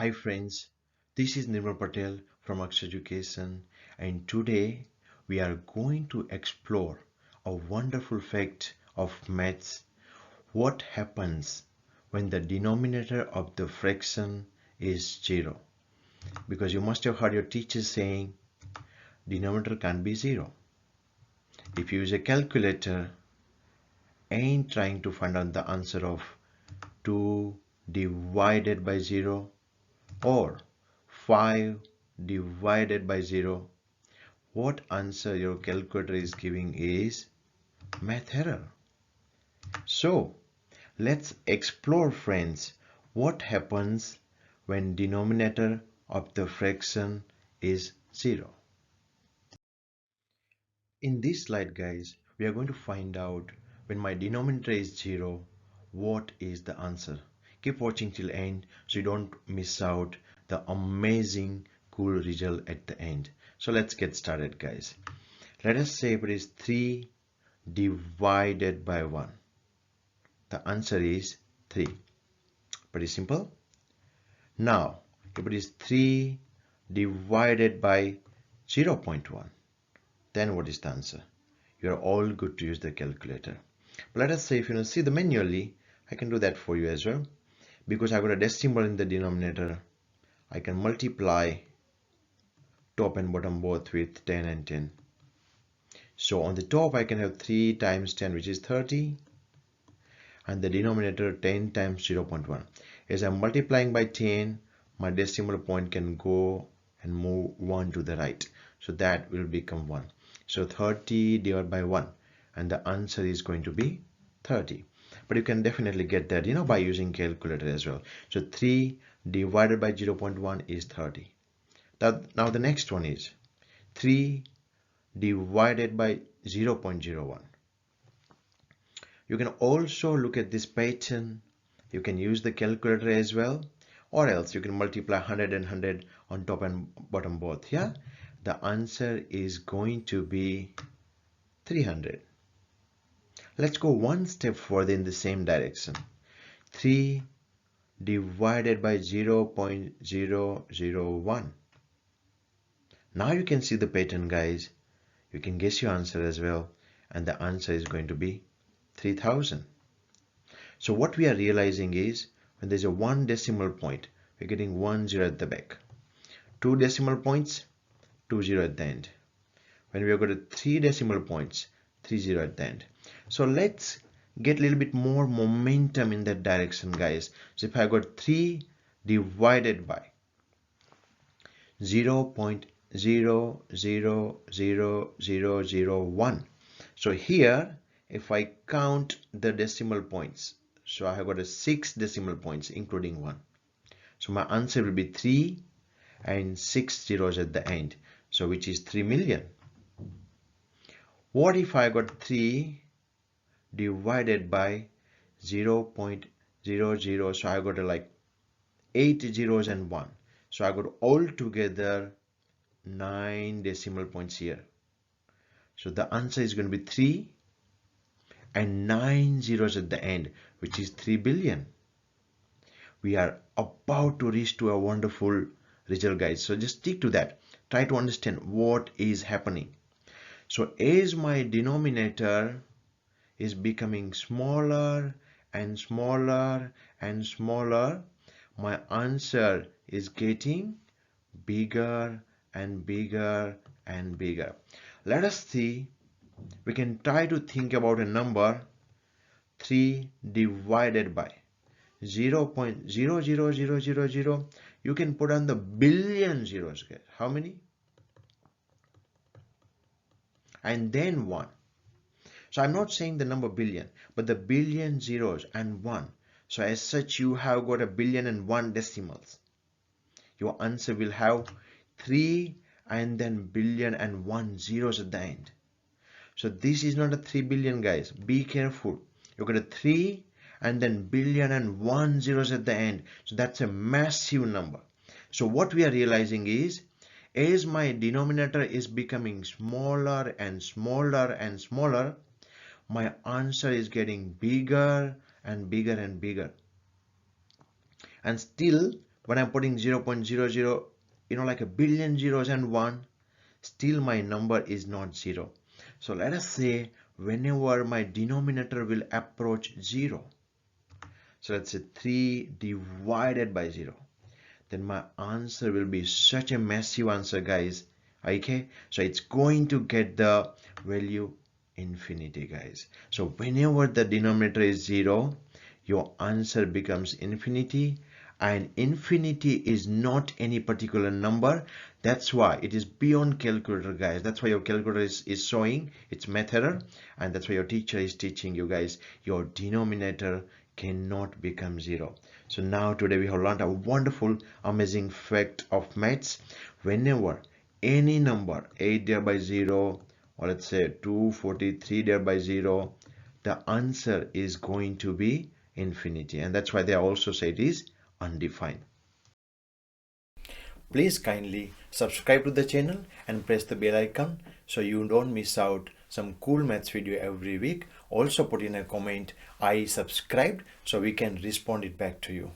Hi friends, this is Nirmal Patel from Akshay Education, and today we are going to explore a wonderful fact of maths. What happens when the denominator of the fraction is 0? Because you must have heard your teacher saying denominator can't be 0. If you use a calculator and trying to find out the answer of 2 divided by 0 or 5 divided by 0, what answer your calculator is giving is math error. So let's explore, friends, what happens when denominator of the fraction is 0. In this slide, guys, we are going to find out when my denominator is 0, what is the answer. Keep watching till end so you don't miss out the amazing cool result at the end. So let's get started, guys. Let us say if it is 3 divided by 1. The answer is 3. Pretty simple. Now, if it is 3 divided by 0.1, then what is the answer? You are all good to use the calculator. But let us say if you see the manually, I can do that for you as well. Because I got a decimal in the denominator, I can multiply top and bottom both with 10 and 10. So on the top I can have 3 times 10, which is 30, and the denominator 10 times 0.1. As I'm multiplying by 10, my decimal point can go and move 1 to the right, so that will become 1. So 30 divided by 1, and the answer is going to be 30. But you can definitely get that by using calculator as well. So 3 divided by 0.1 is 30. Now the next one is 3 divided by 0.01. You can also look at this pattern. You can use the calculator as well, or else you can multiply 100 and 100 on top and bottom both. Yeah, the answer is going to be 300. Let's go one step further in the same direction. 3 divided by 0.001. Now you can see the pattern, guys. You can guess your answer as well, and the answer is going to be 3000. So what we are realizing is when there's a 1 decimal point, we're getting 1 0 at the back. 2 decimal points, 2 0 at the end. When we have got 3 decimal points, 3 0 at the end. So let's get a little bit more momentum in that direction, guys. So if I got 3 divided by 0.000001. So here, if I count the decimal points, so I have got 6 decimal points including 1. So my answer will be 3 and 6 zeros at the end. So which is 3 million. What if I got 3 divided by 0.00? So I got like 8 zeros and 1. So I got altogether 9 decimal points here. So the answer is going to be 3 and 9 zeros at the end, which is 3 billion. We are about to reach to a wonderful result, guys. So just stick to that. Try to understand what is happening. So as my denominator is becoming smaller and smaller and smaller, my answer is getting bigger and bigger and bigger. Let us see. We can try to think about a number 3 divided by 0.00000. You can put on the billion zeros. How many? And then 1. So I'm not saying the number billion, but the billion zeros and 1. So as such, you have got a billion and 1 decimals. Your answer will have 3 and then billion and 1 zeros at the end. So this is not a 3 billion, guys. Be careful. You got a 3 and then billion and 1 zeros at the end. So that's a massive number. So what we are realizing is, as my denominator is becoming smaller and smaller and smaller, my answer is getting bigger and bigger and bigger. And still, when I'm putting 0.00, like a billion zeros and one, still my number is not 0. So let us say whenever my denominator will approach 0, so let's say 3 divided by 0, then my answer will be such a massive answer, guys. Okay, so it's going to get the value infinity, guys. So whenever the denominator is 0, your answer becomes infinity, and infinity is not any particular number. That's why it is beyond calculator, guys. That's why your calculator is showing its method, and that's why your teacher is teaching you guys your denominator cannot become 0. So now today we have learned a wonderful amazing fact of maths. Whenever any number 8 divided by 0, or let's say 243 divided by 0, the answer is going to be infinity, and that's why they also say it is undefined. Please kindly subscribe to the channel and press the bell icon so you don't miss out some cool maths video every week. Also put in a comment, I subscribed, so we can respond it back to you.